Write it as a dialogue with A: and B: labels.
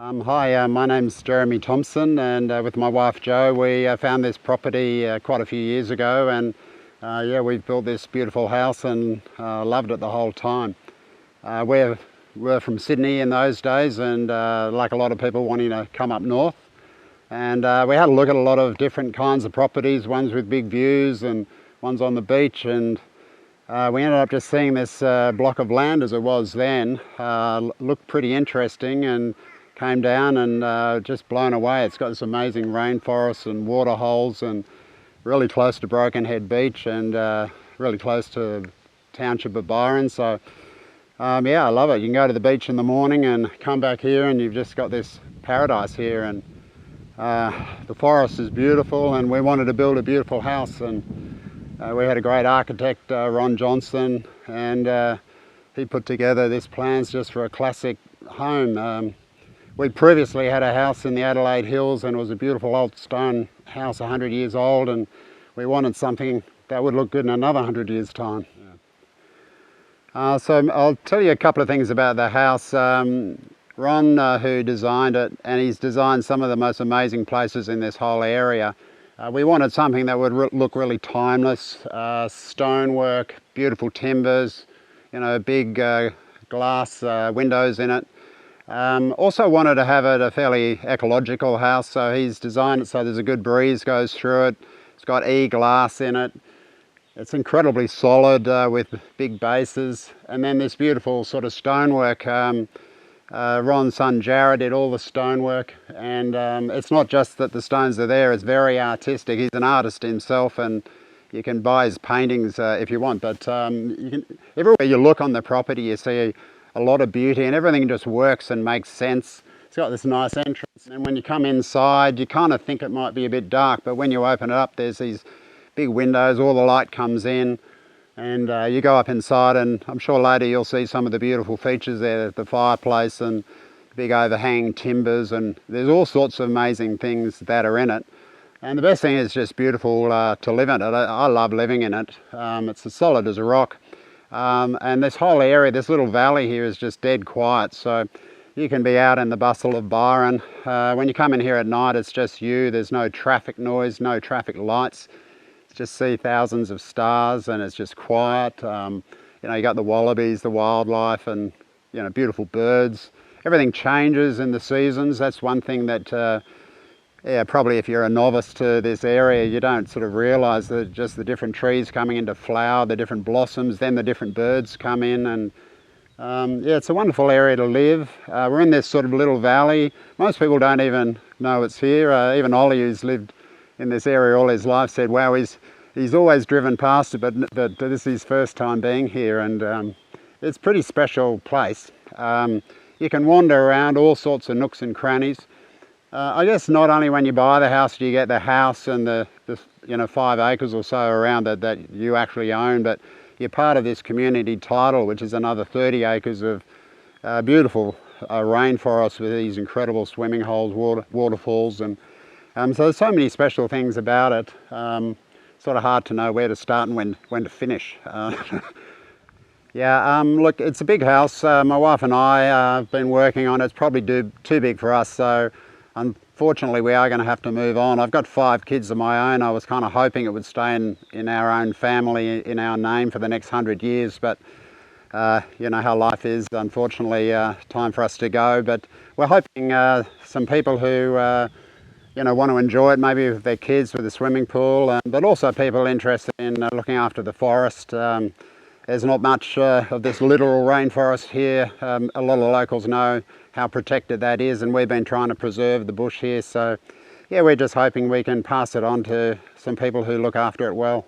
A: Hi, my name's Jeremy Thompson, and with my wife Jo, we found this property quite a few years ago, and yeah, we've built this beautiful house and loved it the whole time. We're from Sydney in those days, and like a lot of people wanting to come up north, and we had a look at a lot of different kinds of properties, ones with big views and ones on the beach, and we ended up just seeing this block of land as it was then. Looked pretty interesting, and came down and just blown away. It's got this amazing rainforest and water holes, and really close to Broken Head Beach, and really close to the township of Byron. So yeah, I love it. You can go to the beach in the morning and come back here and you've just got this paradise here, and the forest is beautiful, and we wanted to build a beautiful house, and we had a great architect, Ron Johnson, and he put together this plans just for a classic home. We previously had a house in the Adelaide Hills, and it was a beautiful old stone house, 100 years old, and we wanted something that would look good in another 100 years' time. So I'll tell you a couple of things about the house. Ron, who designed it, and he's designed some of the most amazing places in this whole area. We wanted something that would look really timeless, stonework, beautiful timbers, you know, big glass windows in it. Also wanted to have it a fairly ecological house, so he's designed it so there's a good breeze goes through it. It's got E-glass in it. It's incredibly solid with big bases, and then this beautiful sort of stonework. Ron's son Jared did all the stonework, and it's not just that the stones are there, it's very artistic. He's an artist himself, and you can buy his paintings if you want, but everywhere you look on the property you see a lot of beauty, and everything just works and makes sense. It's got this nice entrance, and when you come inside you kind of think it might be a bit dark, but when you open it up there's these big windows, all the light comes in, and you go up inside, and I'm sure later you'll see some of the beautiful features there, the fireplace and the big overhanging timbers, and there's all sorts of amazing things that are in it. And the best thing is just beautiful to live in it. I love living in it. It's as solid as a rock. And this whole area, this little valley here, is just dead quiet, so you can be out in the bustle of Byron. When you come in here at night, it's just you. There's no traffic noise, no traffic lights. You just see thousands of stars, and it's just quiet. You know, you got the wallabies, the wildlife, and you know, beautiful birds. Everything changes in the seasons. That's one thing that yeah, probably if you're a novice to this area, you don't sort of realise that just the different trees coming into flower, the different blossoms, then the different birds come in, and yeah, it's a wonderful area to live. We're in this sort of little valley. Most people don't even know it's here. Even Ollie, who's lived in this area all his life, said, wow, he's always driven past it, but this is his first time being here, and it's a pretty special place. You can wander around all sorts of nooks and crannies. I guess not only when you buy the house do you get the house and the you know, 5 acres or so around it that you actually own, but you're part of this community title, which is another 30 acres of beautiful rainforest with these incredible swimming holes, waterfalls, and so there's so many special things about it. Sort of hard to know where to start and when to finish. Yeah, look, it's a big house. My wife and I have been working on it. It's probably too big for us, so unfortunately we are going to have to move on. I've got 5 kids of my own. I was kind of hoping it would stay in our own family, in our name for the next 100 years, but you know how life is. Unfortunately, time for us to go, but we're hoping some people who you know, want to enjoy it, maybe with their kids, with a swimming pool, but also people interested in looking after the forest. There's not much of this literal rainforest here. A lot of locals know how protected that is, and we've been trying to preserve the bush here, so yeah, we're just hoping we can pass it on to some people who look after it well.